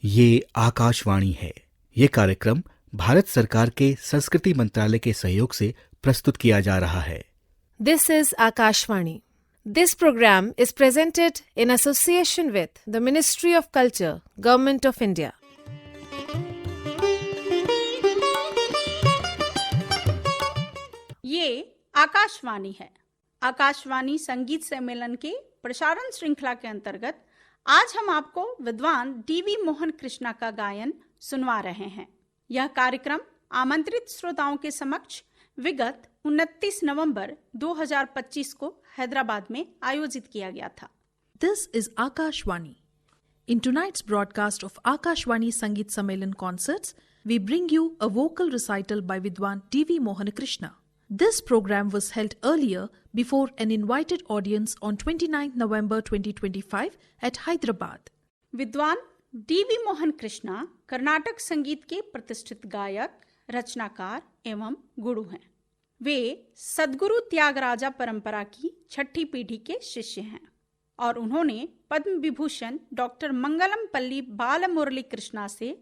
ये आकाशवाणी है। ये कार्यक्रम भारत सरकार के संस्कृति मंत्रालय के सहयोग से प्रस्तुत किया जा रहा है। This is Akashvani. This program is presented in association with the Ministry of Culture, Government of India. ये आकाशवाणी है। आकाशवाणी संगीत सम्मेलन के प्रसारण श्रृंखला के अंतर्गत आज हम आपको विद्वान डीवी मोहन कृष्णा का गायन सुनवा रहे हैं। यह कार्यक्रम आमंत्रित श्रोताओं के समक्ष विगत 29 नवंबर 2025 को हैदराबाद में आयोजित किया गया था। This is Akashvani. In tonight's broadcast of Akashvani Sangeet Sammelan concerts, we bring you a vocal recital by Vidwan D.V. Mohan Krishna. This program was held earlier before an invited audience on 29 November 2025 at Hyderabad. विद्वान DV Mohan Krishna Karnataka संगीत के प्रतिष्ठित गायक, रचनाकार एवं गुरु हैं। वे सद्गुरु त्यागराजा परंपरा की छठी पीढ़ी के शिष्य हैं और उन्होंने पद्म विभूषण डॉक्टर मंगलम पल्ली बालमुरली कृष्णा से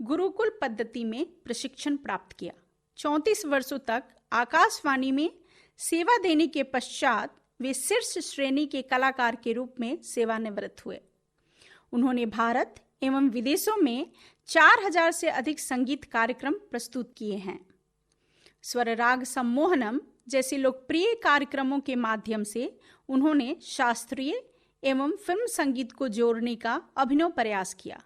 गुरुकुल पद्धति में प्रशिक्षण प्राप्त किया। 34 वर्षों तक आकाशवाणी में सेवा देने के पश्चात वे शीर्ष श्रेणी के कलाकार के रूप में सेवानिवृत्त हुए। उन्होंने भारत एवं विदेशों में 4000 से अधिक संगीत कार्यक्रम प्रस्तुत किए हैं। स्वर राग सम्मोहनम जैसे लोकप्रिय कार्यक्रमों के माध्यम से उन्होंने शास्त्रीय एवं फिल्म संगीत को जोड़ने का अभिनव प्रयास किया।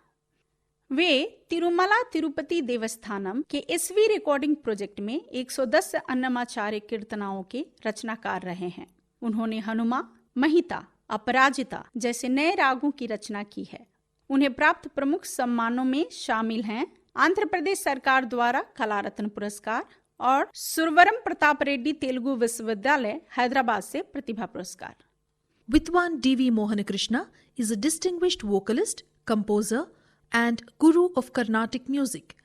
वे तिरुमला तिरुपति देवस्थानम के एसवी रिकॉर्डिंग प्रोजेक्ट में 110 अन्नमाचार्य कीर्तनाओं के रचनाकार रहे हैं। उन्होंने हनुमा, महिता, अपराजिता जैसे नए रागों की रचना की है। उन्हें प्राप्त प्रमुख सम्मानों में शामिल हैं आंध्र प्रदेश सरकार द्वारा कला रत्न पुरस्कार और सुरवरम प्रताप रेड्डी तेलुगु विश्वविद्यालय हैदराबाद से प्रतिभा पुरस्कार। Vidwan D.V. Mohan Krishna is a distinguished vocalist, composer, and guru of Carnatic music.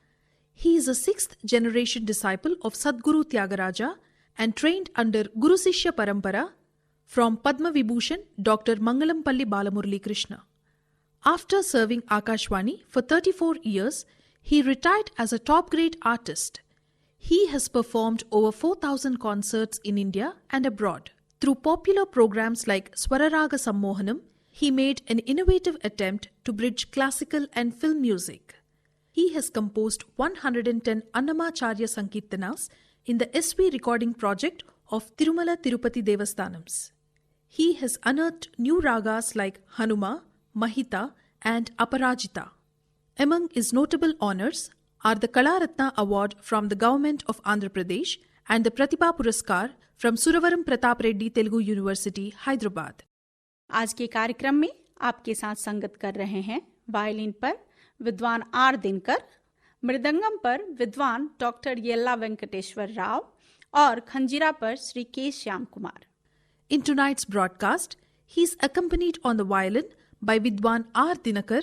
He is a 6th generation disciple of Sadguru Tyagaraja and trained under Guru Sishya Parampara from Padma Vibhushan Dr. Mangalampalli Balamurali Krishna. After serving Akashvani for 34 years, he retired as a top-grade artist. He has performed over 4,000 concerts in India and abroad. Through popular programs like Swararaga Sammohanam, he made an innovative attempt to bridge classical and film music. He has composed 110 Annamacharya Sankirtanas in the SV recording project of Tirumala Tirupati Devasthanams. He has unearthed new ragas like Hanuma, Mahita and Aparajita. Among his notable honours are the Kala Ratna Award from the Government of Andhra Pradesh and the Pratibha Puraskar from Suravaram Pratap Reddy Telugu University, Hyderabad. आज के कार्यक्रम में आपके साथ संगत कर रहे हैं वायलिन पर विद्वान आर दिनकर, मृदंगम पर विद्वान डॉक्टर येल्ला वेंकटेश्वर राव और खंजीरा पर श्री के Shyam Kumar. In tonight's broadcast, he is accompanied on the violin by Vidwan R. Dinakar,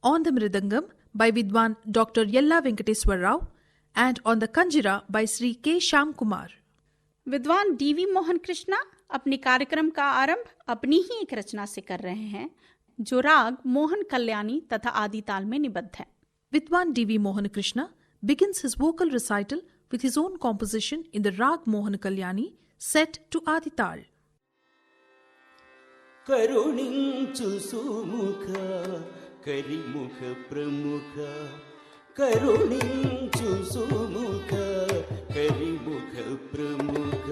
on the mridangam by Vidwan Dr. Yella Venkateswar Rao, and on the kanjira by Sri K. Shyam Kumar. विद्वान DV Mohan Krishna अपने कार्यक्रम का आरंभ अपनी ही एक रचना से कर रहे हैं जो राग मोहन कल्याणी तथा आदि ताल में निबद्ध है। Vidwan D.V. Mohan Krishna begins his vocal recital with his own composition in the Rag Mohan Kalyani set to Adital. కరుణించు సుముఖ కరిముఖ ప్రముఖ కరుణించు సుముఖ కరిముఖ ప్రముఖ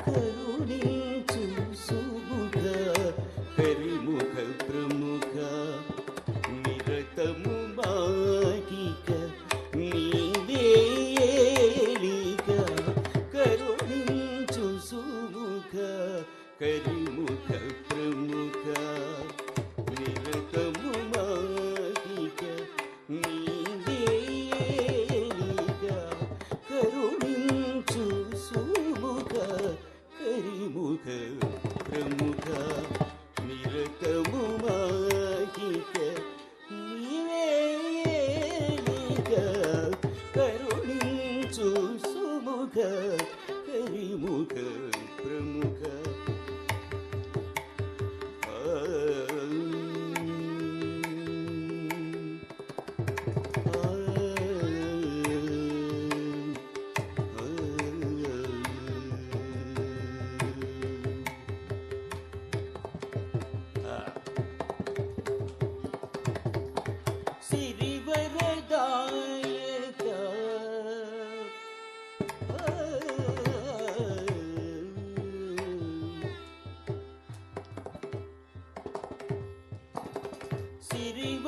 కరుణించు సుముఖ కరిముఖ ప్రముఖ నిరతము మాటిక నీవేలిక కరుణించు సుముఖ కరిముఖ ప్రముఖ నిరతము మాటిక నీవేలిక కరుణించు సుముఖ కరిముఖ ప్రముఖ నిరతము మాటిక నీవేలిక కరుణించు సుముఖ కరిముఖ ప్రముఖ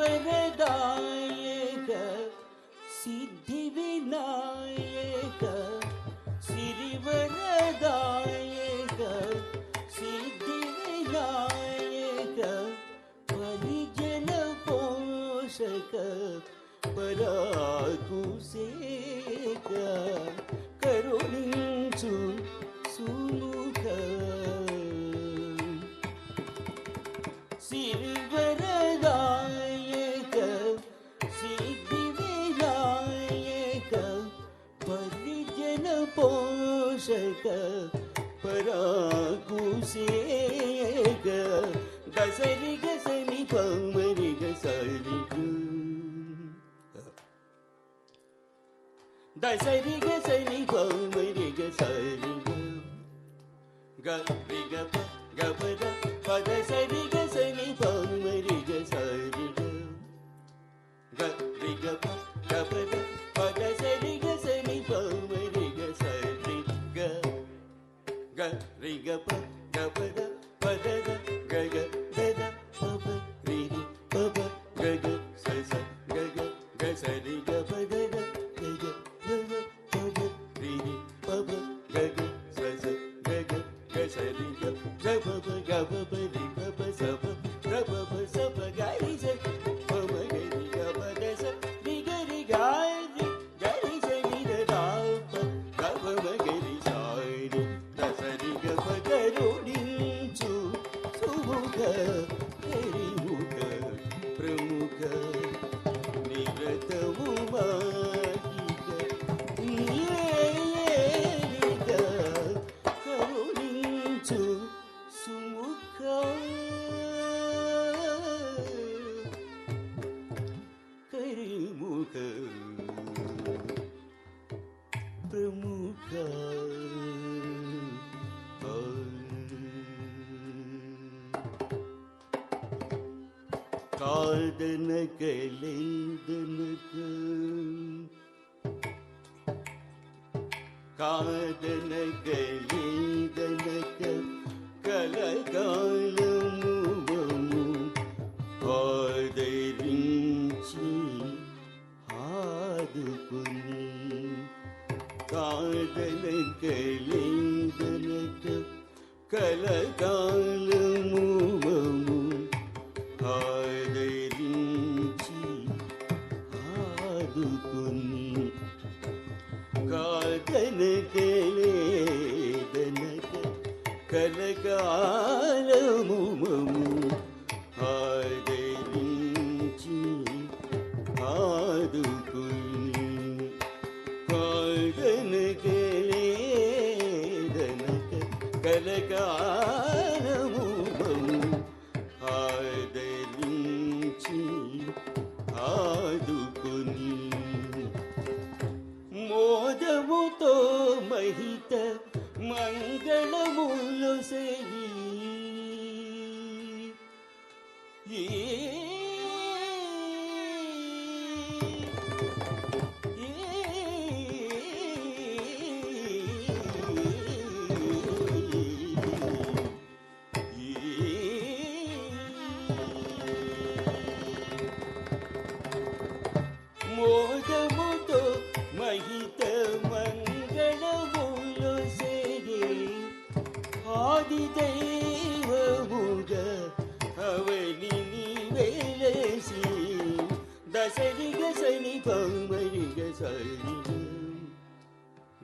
सिरिवरदायक सिद्धिविनायक सिरिवरदायक सिद्धिविनायक परिजन पोषक पराकुसेक करुणिंचु सुमुख सिरिवरदायक सिद्धिविनायक परिजन पोषक पराकुसेक दसरि गसनि पमरि गसरि दसरि गसनि पमरि गसरि ग रि ग प ग प द प द सरि गसनि पमरि गसरि ग रि ग प ग प द प द सरि गसनि पमरि गसरि ग ग रि ग प ग प द प द द ग ग द द प प रि रि प प ग ग स स ग ग ग स रि ग प द द ग ग द द प प रि रि प प ग ग स स ग ग ग स रि ग ग प प ग प प रि ग प स प ग प प स प ग रि स प म ग रि ग प द स रि ग रि ग रि ग रि स रि द द प ग प म ग रि स रि द स रि ग प करुणिंचु सुमुख हरिमुख प्रमुख निरतमु माहिक निवेदिक करुणिंचु सुमुख हरिमुख प्रमुख कादनक लेदनक कादनक लेदनक कलकालमुमु आदరించి ఆదుకుని కాదనక లేదనక కలకాలముమము ఆదరించి ఆదుకుని కాదనక లేదనక కలకాలముమము ఆదరించి ఆదుకుని కాదనక లేదనక కలకాలముమము ఆదరించి ఆదుకుని మోదముతో మహిత మంగళములొసగి మోదముతో మహిత మంగళములొసగి ఆదిదైవముగ అవనిని వెలసి దసరి గసని పమరి గసరి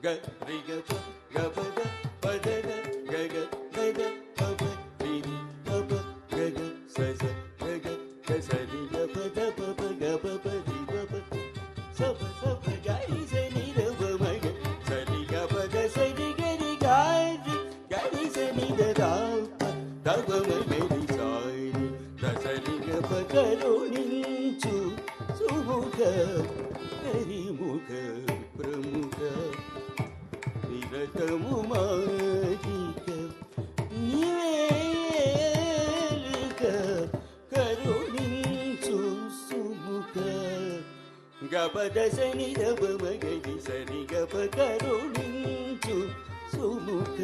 గ రి గ ప గ ప ద ప ద ద గ గ ద ద ప ప రి రి ప ప గ గ స స గ గ గ స రి గ ప ద ప ప గ ప ప రి ప ప స ప స ప గ రి స ని ర ప మ గ స రి గ ప ద స రి గ రి గ రి గ రి స ని ద ద ప ద ప మ గ రి స రి ద స రి గ ప కరుణించు సుముఖ హరిముఖ ప్రముఖ నిరతము మాహిక నివేదిక కరుణించు సుముఖ గపద సని రవ మగరి సరి గప కరుణించు సుముఖ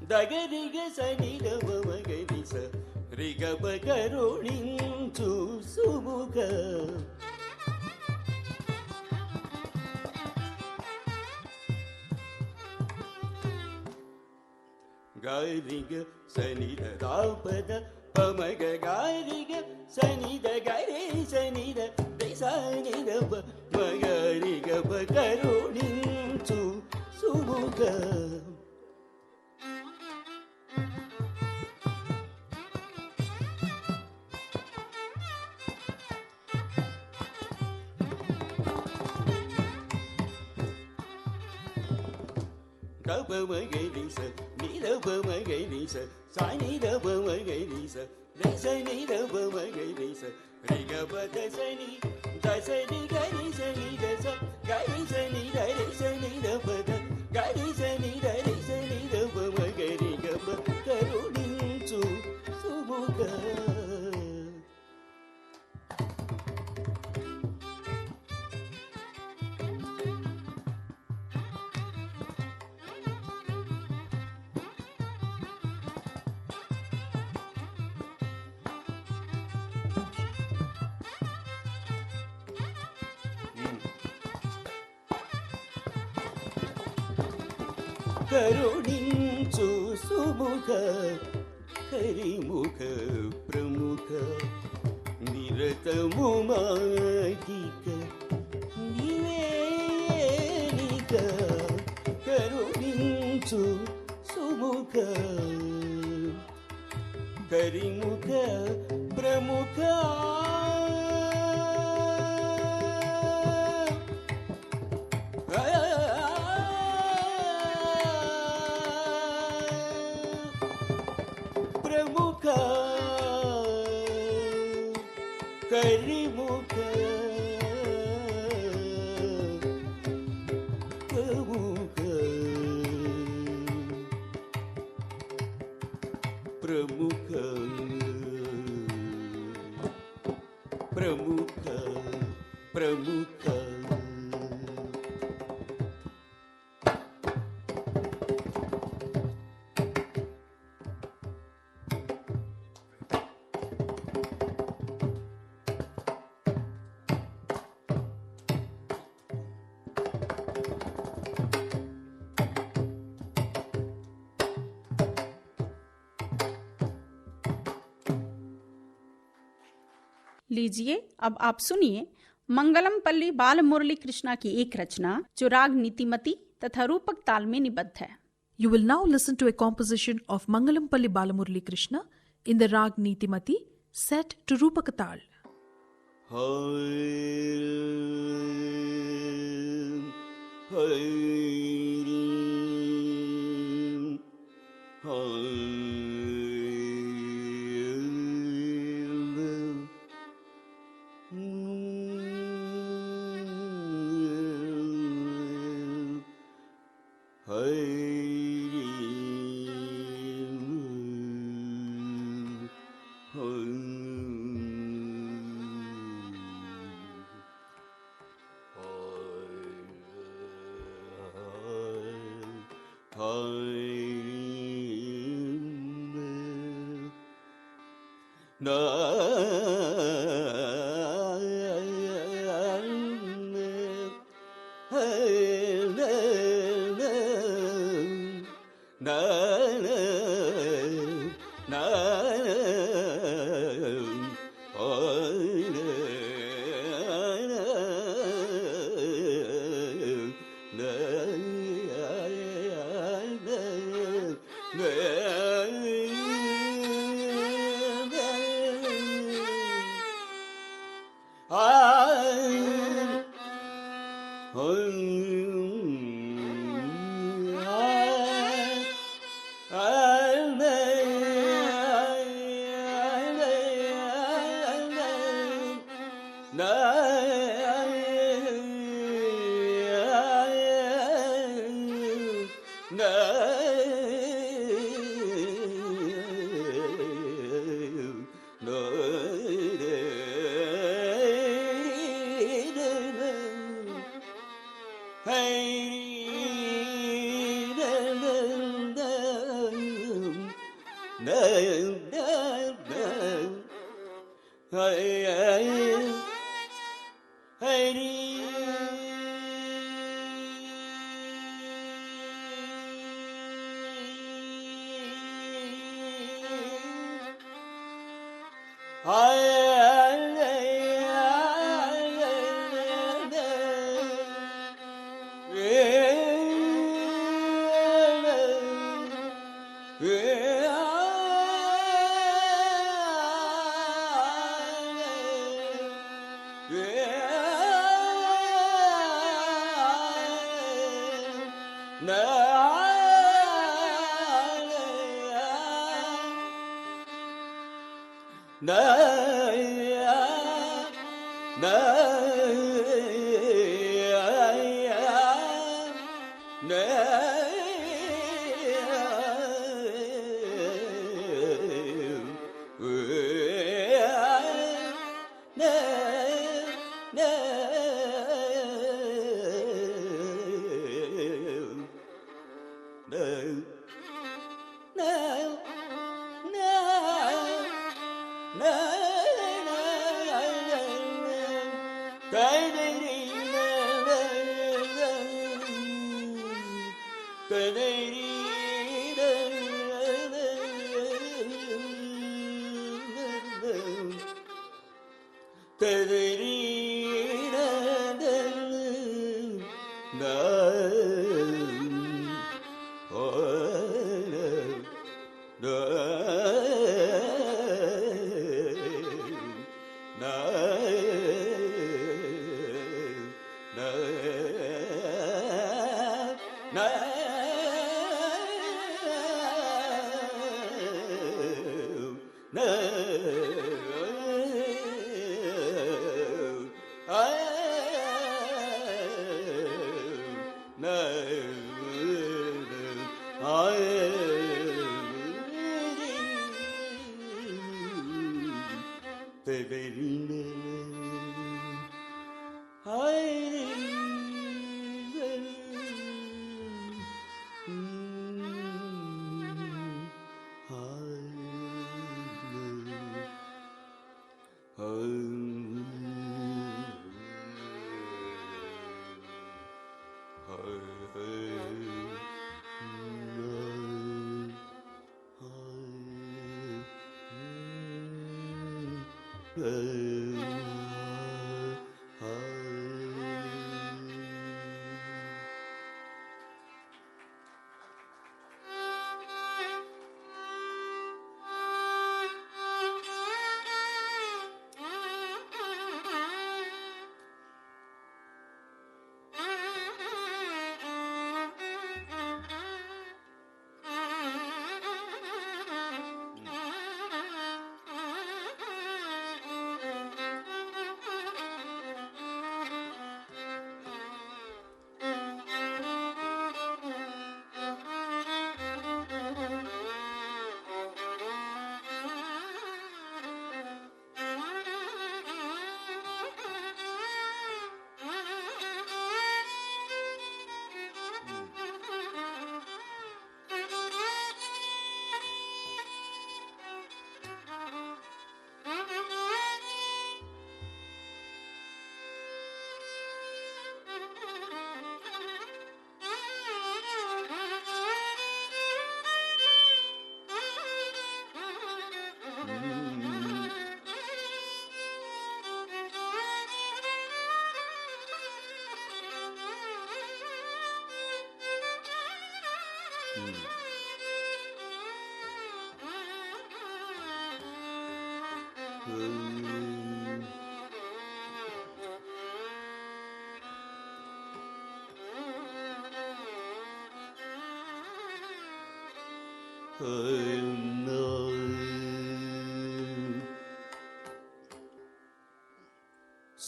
దగరిగ సని గమ మగరి స రిగప కరుణించు సుముఖ గారిగ సనిద రాపద పమగ గారిగ సనిద గరి సనిద సనిద మగరిగ కరుణించు సుముఖ గబమగరి స నిరబమగరి స సానిరబమగరి స దశనిరబమగరి స రిగపద సని దశని గరి సని దశ గరి సని దరి సని రపద గరి సని దరి సని రబమగరి గబ కరుణించు సుముఖ కరుణించు సుముఖ హరిముఖ ప్రముఖ నిరతము మాగిక నివేదిక కరుణించు సుముఖ హరిముఖ ప్రముఖ ప్రముఖ కరిముఖ ప్రముఖ ప్రముఖ ప్రముఖ लीजिए अब आप सुनिए मंगलम पल्ली बाल मुरली कृष्णा की एक रचना जो राग नीतिमती तथा रूपक ताल में निबद्ध है. You will now listen to a composition of Mangalampalli Balamurali Krishna in the Rag Nitimati set to Rupakatal.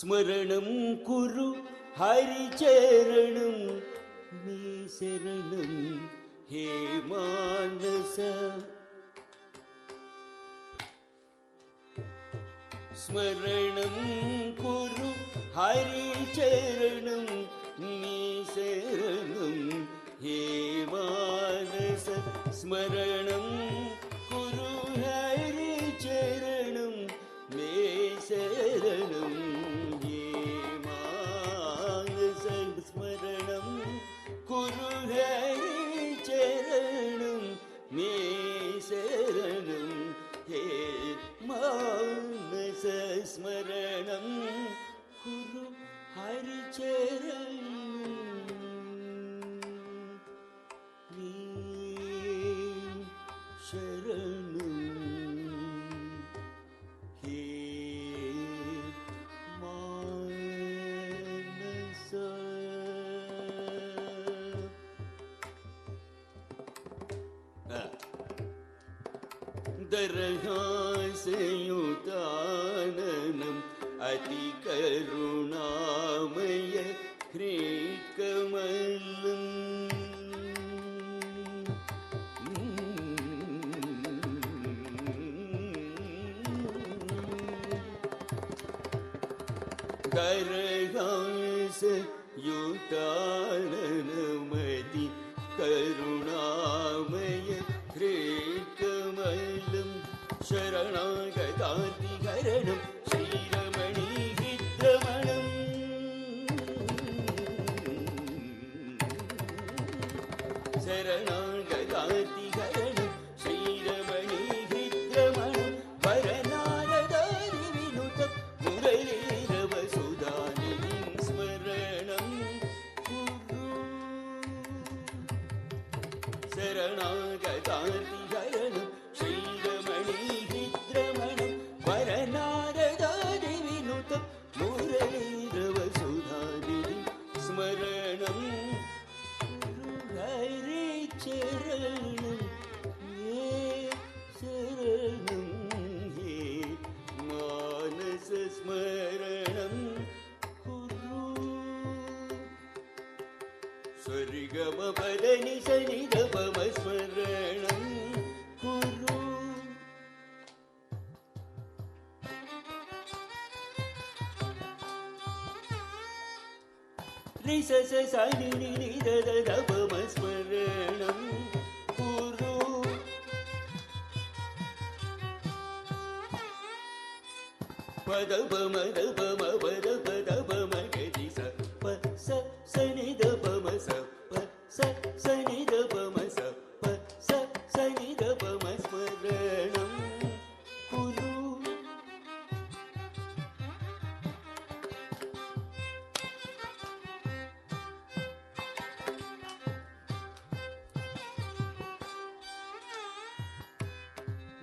स्मरणं कुरु हरिचरणं मे शरणं हे मानस स्मरणं कुरु हरिचरणं मे शरणं हे मानस स्मरणं कुरु दरहासयुताननम् अतिकरुणामय ह्रीकमलम् दरहासयुताननमति करुणामय ह्रीकमलम् शरणागतातिहरणम् श्रीरमणीविद्रमणम् शरणागतातिहरणम् श्रीरमणीविद्रमणम् वरनारदारिविनुतं मुरलीरवसुधानिधिं स्मरणं कुरु शरणागतातिहरणम् श्रीरमणीविद्रमणम् वरनारदारिविनुतं मुरलीरवसुधानिधिं स्मरणं हरिचरणं हे शरणं हे मानसस्मरणं कुरु सरिगमपदनि सनिधपमस्मरणं कुरु रिसस सनि निधपमस्मरणं कुरु पदपमदपमपदपदपमगरि स प स सनिधपम स प स सनिधपम स प स सनिधपमस्मरणं कुरु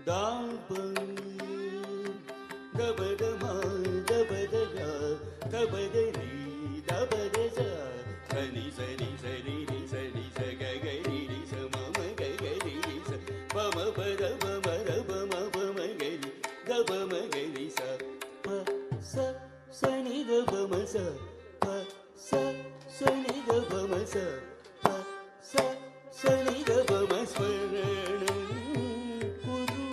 दापं दबदमा दबदगा दबदरी दबदसा सनि सनि सनि रि सनि स गगरि रि स मम गगरि रि स पम पद पम रपम पमगरि दपमगरि स प स सनि दपम स प स सनि दपम स प स सनि दपमस्मरणं कुरु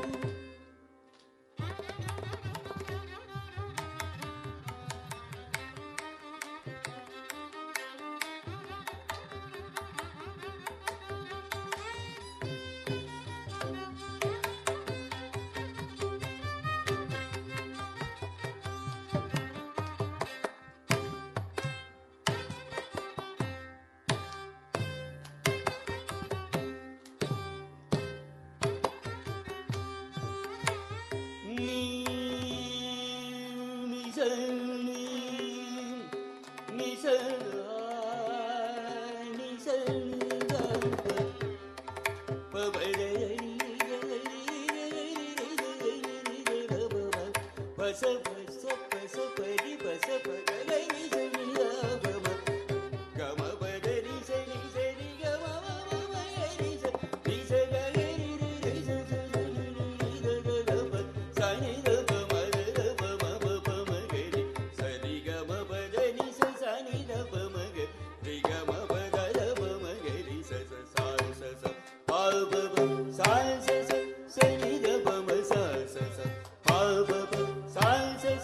Salsa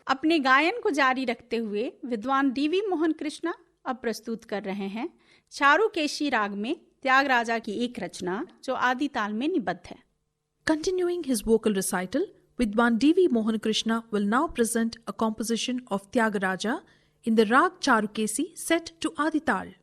अपने गायन को जारी रखते हुए विद्वान डीवी मोहन कृष्णा अब प्रस्तुत कर रहे हैं चारुकेशी राग में त्यागराजा की एक रचना जो आदि ताल में निबद्ध है। Continuing his vocal recital, Vidwan D.V. Mohan Krishna will now present a composition of Tyagaraja in the Rag Charukesi set to Adital.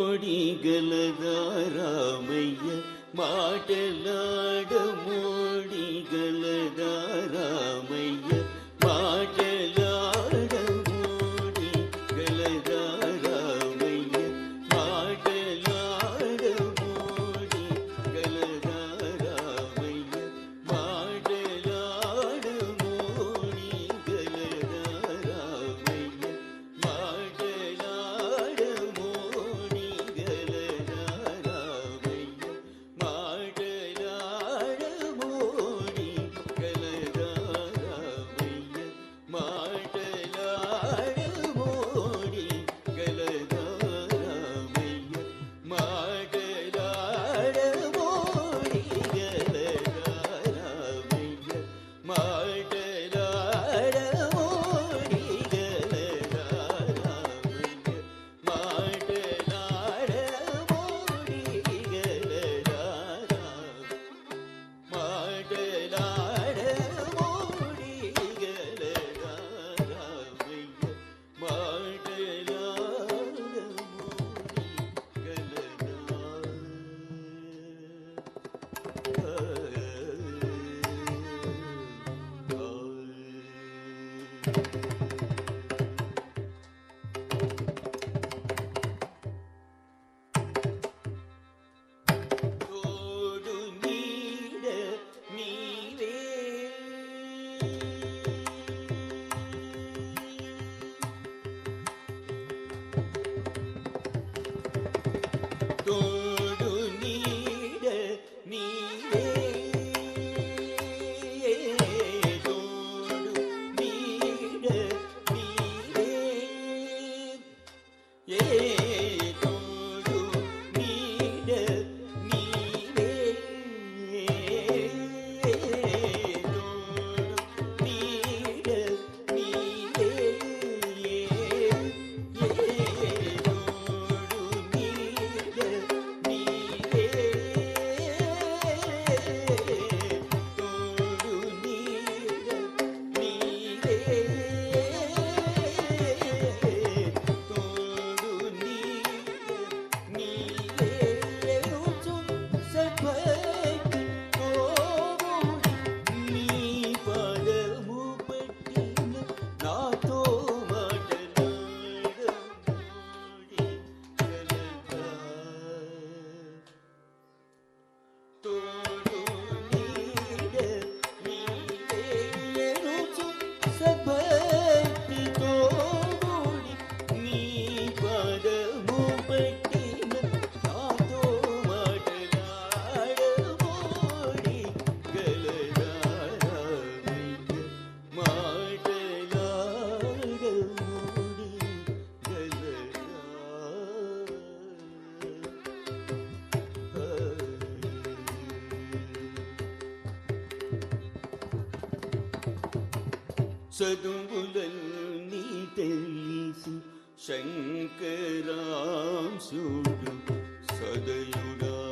ఆడమోడిగలదా Ramayya మాటలాడమోడిగలదా Ramayya మాటలాడమోడిగలదా Ramayya మాటలాడమోడిగలదా Ramayya మాటలాడమోడిగలదా Ramayya చదువులన్నీ తెలిసి శంకరాంశుడు సదయుడాసుక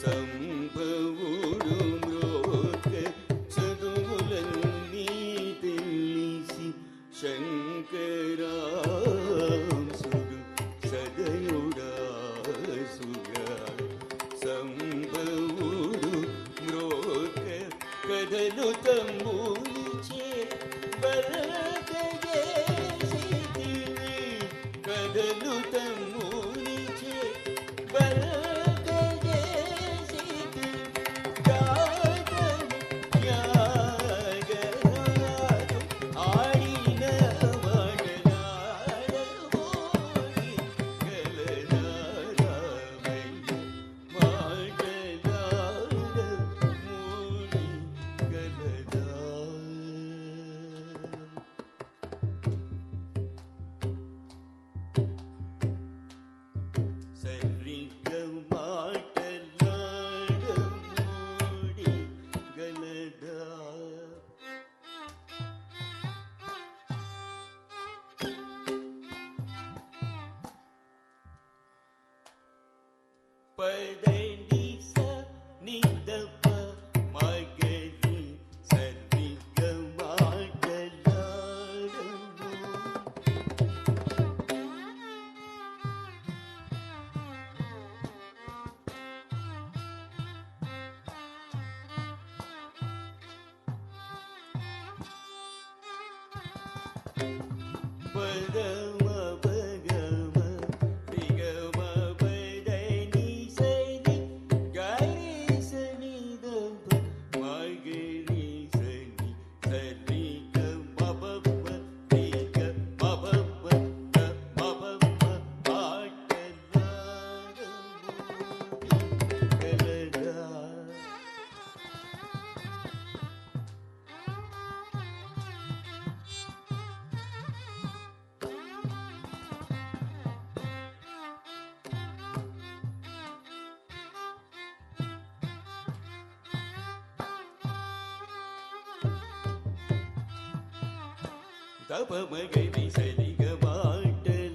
సంభవుడు మ్రోక చదువులన్నీ తెలిసి శంకరాంశుడు సదయుడాసుక సంభవుడు మ్రోక కథలు తమ్మునిచే బరకజేసితివి కథలు తమ్మునిచే బరకజేసితివి గాథలు త్యాగరాజు ఆడిన మాటలాడమోడి గలదా రామయ్య మాటలాడమోడి గలదా. பதனி ச நி த ப மகரி சரி க மாடலாடமோ. பதம பகம ரிகம பதனி சரி கரி சனி த ப மகரி சனி சரி க மபப ரிக மபப க மபப பாடலாடமோ கலதா. தப மகரி சரி க மாடலாடமோடி.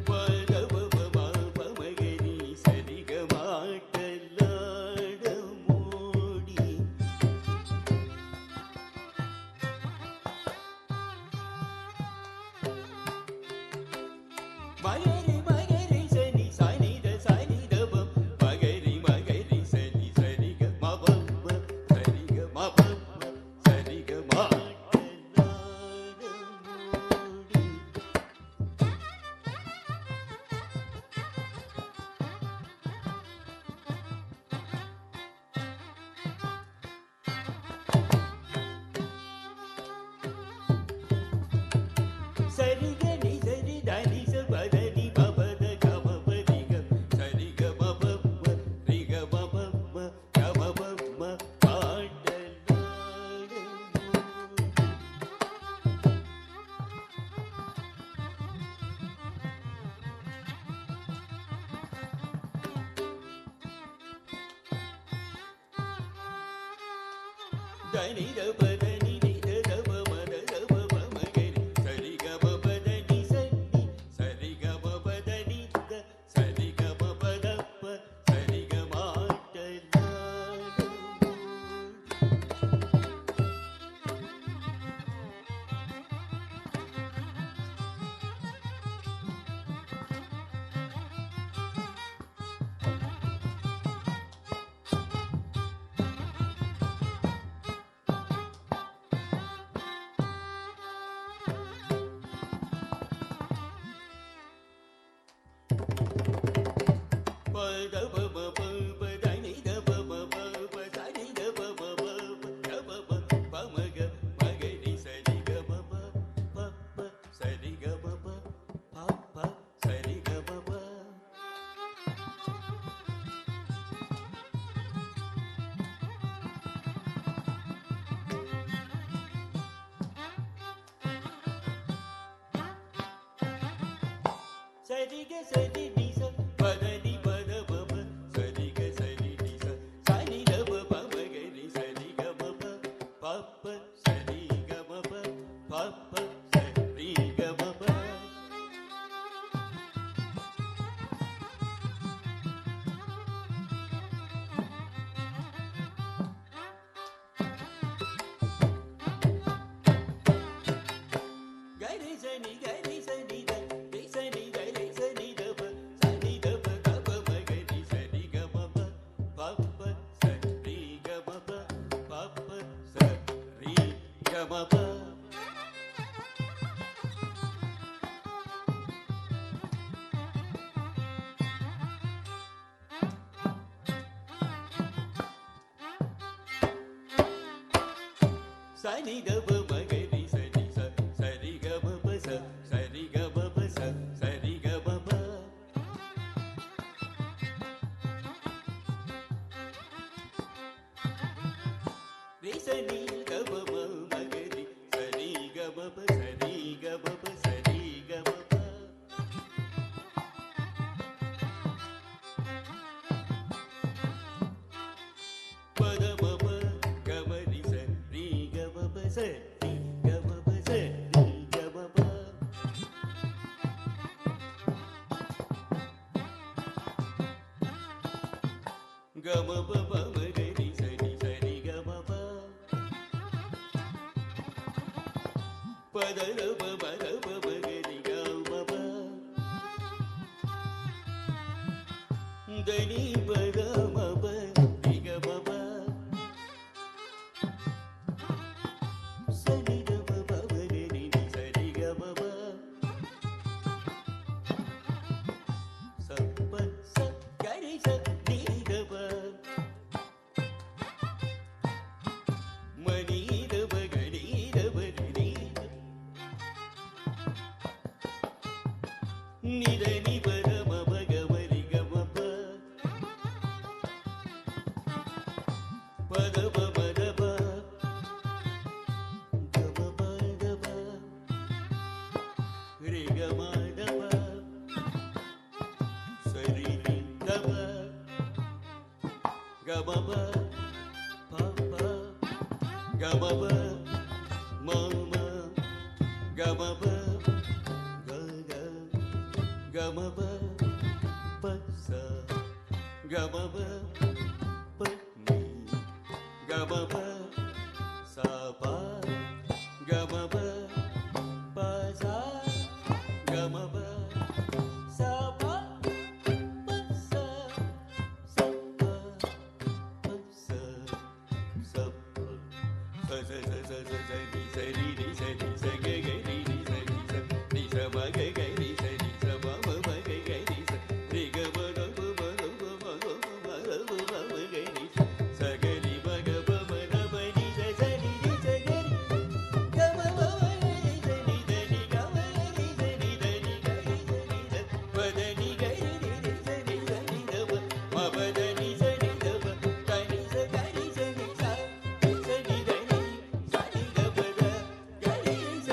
பதப பம மகரி சரி க மாடலாடமோடி. மகரி மகரி சனி சனி த சனி த ப மகரி மகரி சனி சரி க மபப சரி க மபப சரி க மாடலாடமோடி. சரி க நி சரி த நி ச பத நி பபத கம பதி க சரி க மபப ரி க மபப க மபப பாடலாடமோ. దని ద పద ని ని ద ద ప మ ద ద ప ప మ గరి సరి గ మ ప ద ని స ని సరి గ మ ప ద ని ద సరి గ మ ప ద ప సరి గ మాటలాడమో. పద ప మ ప ప ద ని ద ప మ ప ప స ని ద ప మ ప ప ద ప ప ప మ గ మ గ రి స రి గ మ ప ప ప స రి గ మ ప ప ప స రి గ మ ప. సరి గ సరి ని స పద ని పద ప ప సరి గ సరి ని స స ని ద ప ప మ గ రి సరి గ మ ప ప ప సరి గ మ ప ప ప సరి గ మ ప. గరి సని ద రి సని ద రి సని ద ప సని ద ప ద ప మ గ రి సరి గ మ ప ప ప సరి గ మ ప ప ప సరి గ మ ప. సని ద ప మ గ రి సని స సరి గ మ ప స సరి గ మ ప స సరి గ మ ప. రి సని ద ప మ మ గ రి సరి గ మ ప సరి గ మ ప సరి గ మ ప. పద మ ప గ మ రి స రి గ మ ప சரி கமப சரி கமப கமப பமகரி சரி சரி கமப பதரப பரப மகரி கமப தனி பரமப கமப சரி கமப மகரி சரி கமப சப்ப சரி சரி கமப மனிதப கனிதப நிதனி பரம பகவரி கமப பதப பதப கமப தப ரி கமதப சரி ரி தப கமப பப கமப மம கமப கமப பச கமப பனி கமப சப கமப பச கமப சப பச சப பச சப ச ச ச ச சரி சரி ரி சரி சரி கரி ரி சரி சரி சமக கரி சரி சமம மக கரி சரி கமத கரி சகரி மக பமன பனி சரி ரி சரி கமப மகரி சரி தனி கமரி சரி தனி கரி சரி பதனி கரி ரி சரி சரி தப மபதனி சரி தப கரி சரி சரி சரி தனி சரி கபத கரி சரி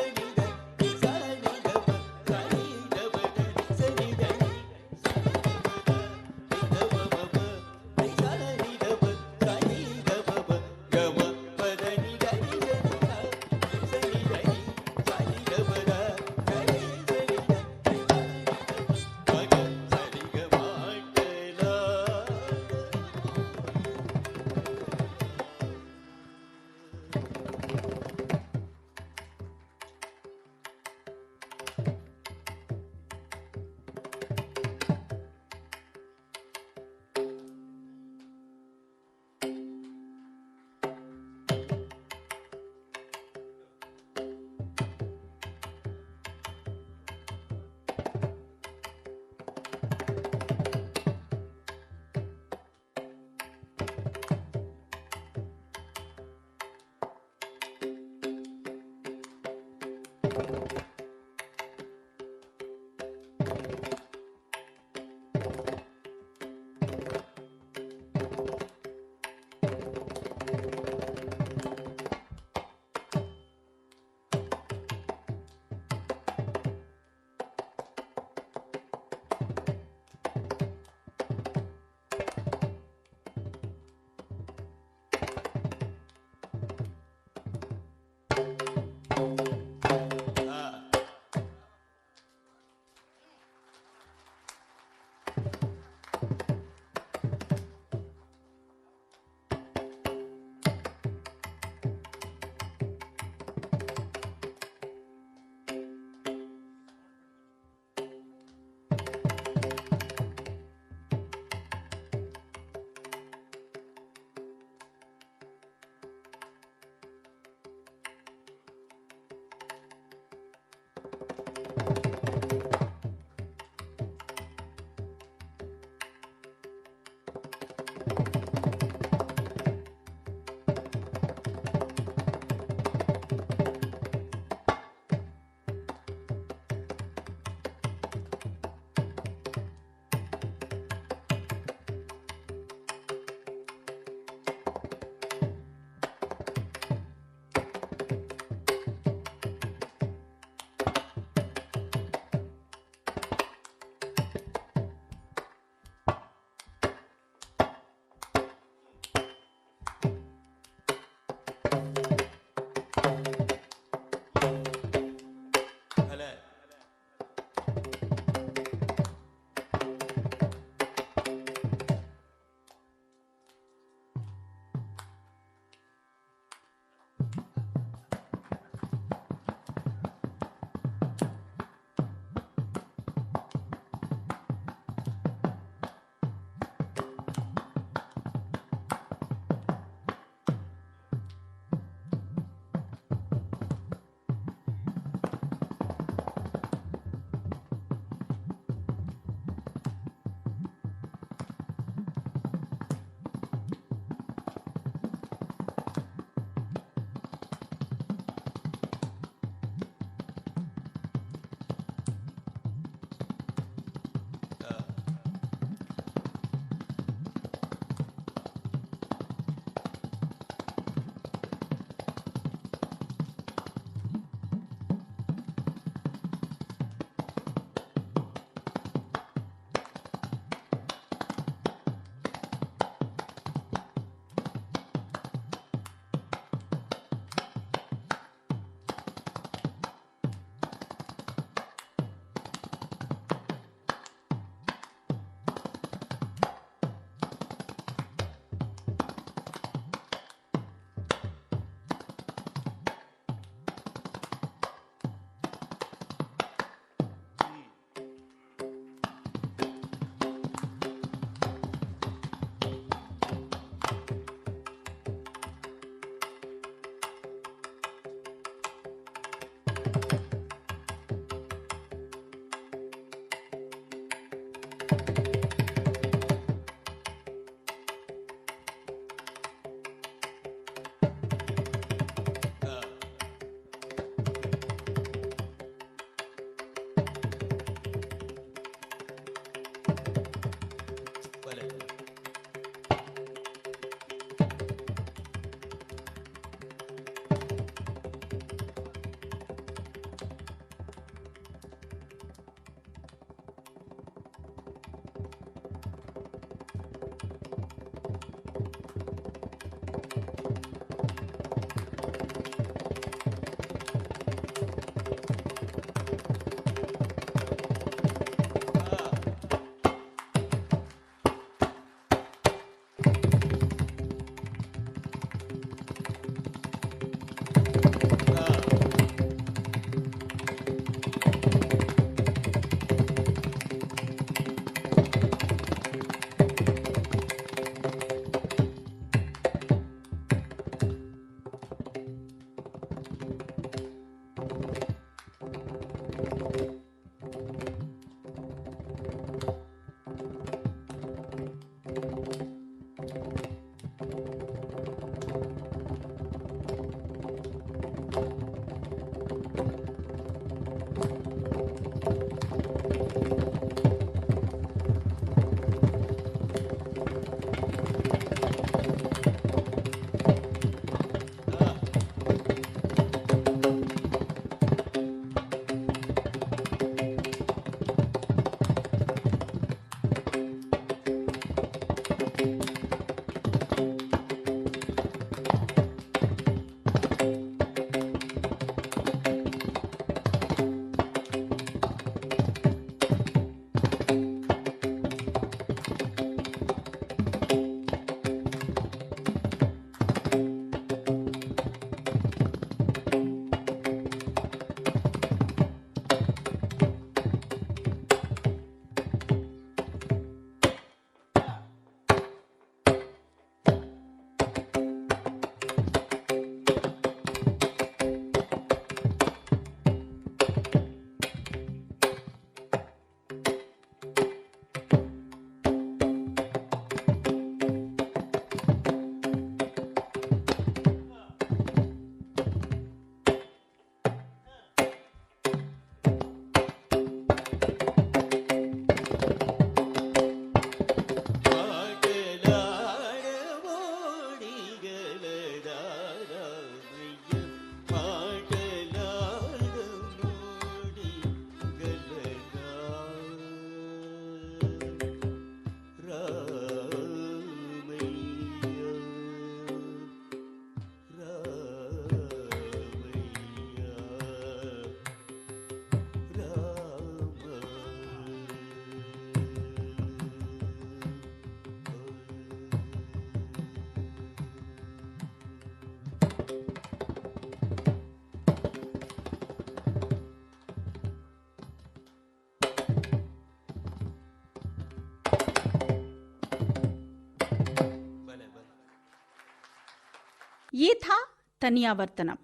ये था तनियावर्तनम,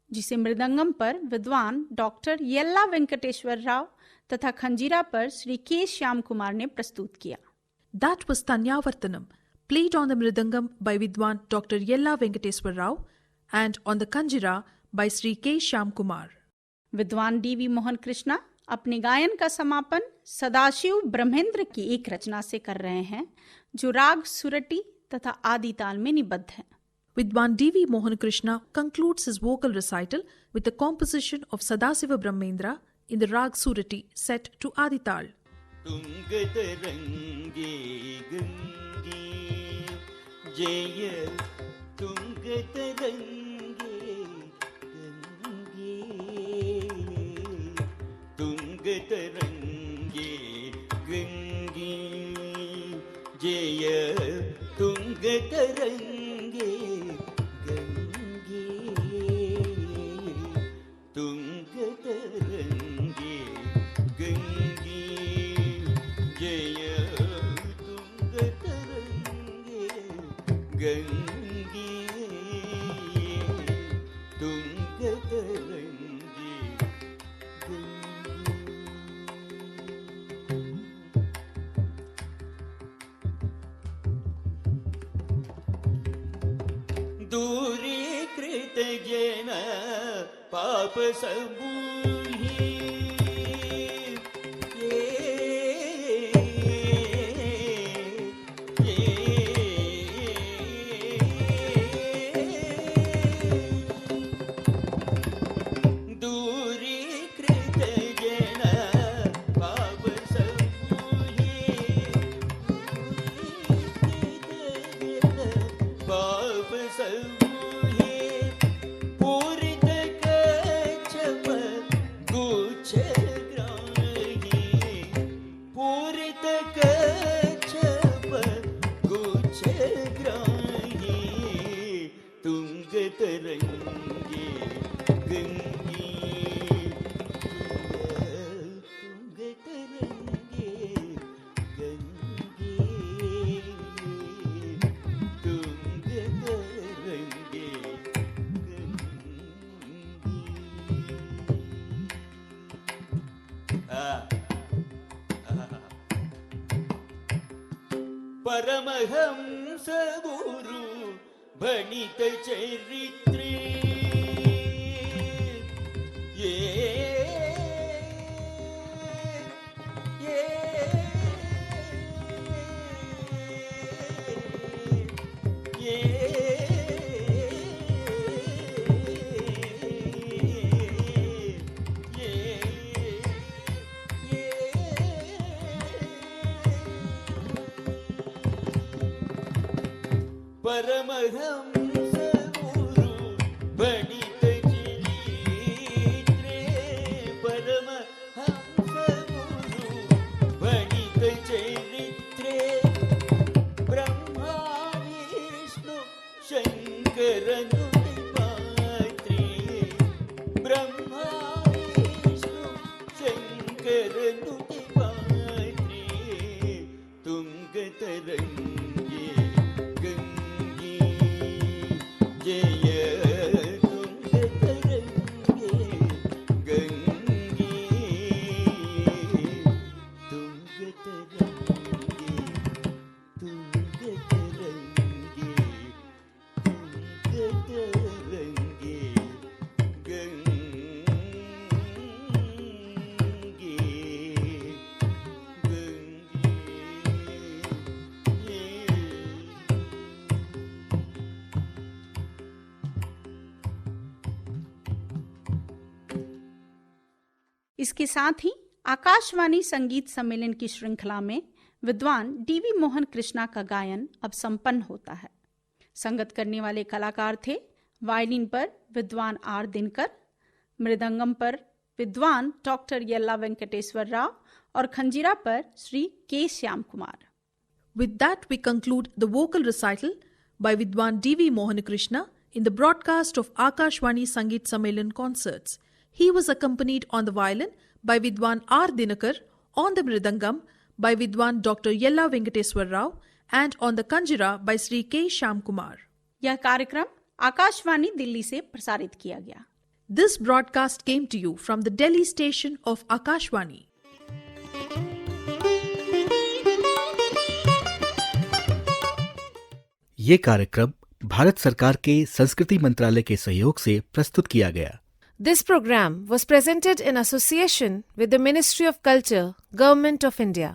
जिसे मृदंगम पर विद्वान डॉक्टर येल्ला वेंकटेश्वर राव तथा खंजीरा पर श्री के श्याम कुमार ने प्रस्तुत किया। That was Tanyavartanam, played on the Mridangam by Vidwan Dr. Yella Venkateswar Rao and on the Kanjira by Sri K. Shyam Kumar. विद्वान डी वी मोहन कृष्णा अपने गायन का समापन सदाशिव ब्रह्मेंद्र की एक रचना से कर रहे हैं, जो राग सुरटी तथा आदि ताल में निबद्ध है। Vidwan D.V. Mohan Krishna concludes his vocal recital with the composition of Sadasiva Brahmendra in the Rag Surati set to Adital. ತುಂಗತರಂಗೆ ಗಂಗೆ ಜಯ ತುಂಗತರಂಗೆ ಗಂಗೆ ತುಂಗತರಂಗೆ ಗಂಗೆ ಜಯ ತುಂಗತರಂಗೆ ಗಂಗೆ ತುಂಗತರಂಗೆ ಗಂಗೆ ಜಯ ತುಂಗತರಂಗೆ ಗಂಗೆ ತುಂಗತರಂಗೆ दूरीकृत जन पाप समूही दूरीकृत जन पाप समूही पाप समूहे पूरित कच्छप गुच्छ ग्राही पूरित कच्छप गुच्छ ग्राही तुंगतरंगे गंगे तुंगतरंगे गंगे ತುಂಗತರಂಗೆ ಪರಮಹಂಸ ಗುರು भणित चरित्रे ये परमहंस गुरु भणित चरित्रे परमहंस गुरु भणित चरित्रे ब्रह्मा विष्णु शंकर नुतिपात्रे ब्रह्मा विष्णु शंकर नुतिपात्रे तुंगतरंगे जय तुंगतरंगे गंगे तुंगतरंगे तुंगतरंगे तुंगतरंगे इसके साथ ही आकाशवाणी संगीत सम्मेलन की श्रृंखला में विद्वान डीवी मोहन कृष्णा का गायन अब संपन्न होता है। संगत करने वाले कलाकार थे वायलिन पर विद्वान आर दिनकर, मृदंगम पर विद्वान डॉक्टर यल्ला वेंकटेश्वर राव और खंजीरा पर श्री के Shyam Kumar. With that, we conclude the vocal recital by Vidwan D.V. Mohan Krishna in the broadcast of Akashvani Sangeet Sammelan concerts. He was accompanied on the violin by Vidwan R. Dinakar, on the mridangam by Vidwan Dr. Yella Venkateswar Rao, and on the kanjira by Sri K. Shyam Kumar. यह कार्यक्रम आकाशवाणी दिल्ली से प्रसारित किया गया। This broadcast came to you from the Delhi station of Akashvani. ये कार्यक्रम भारत सरकार के संस्कृति मंत्रालय के सहयोग से प्रस्तुत किया गया। This program was presented in association with the Ministry of Culture, Government of India.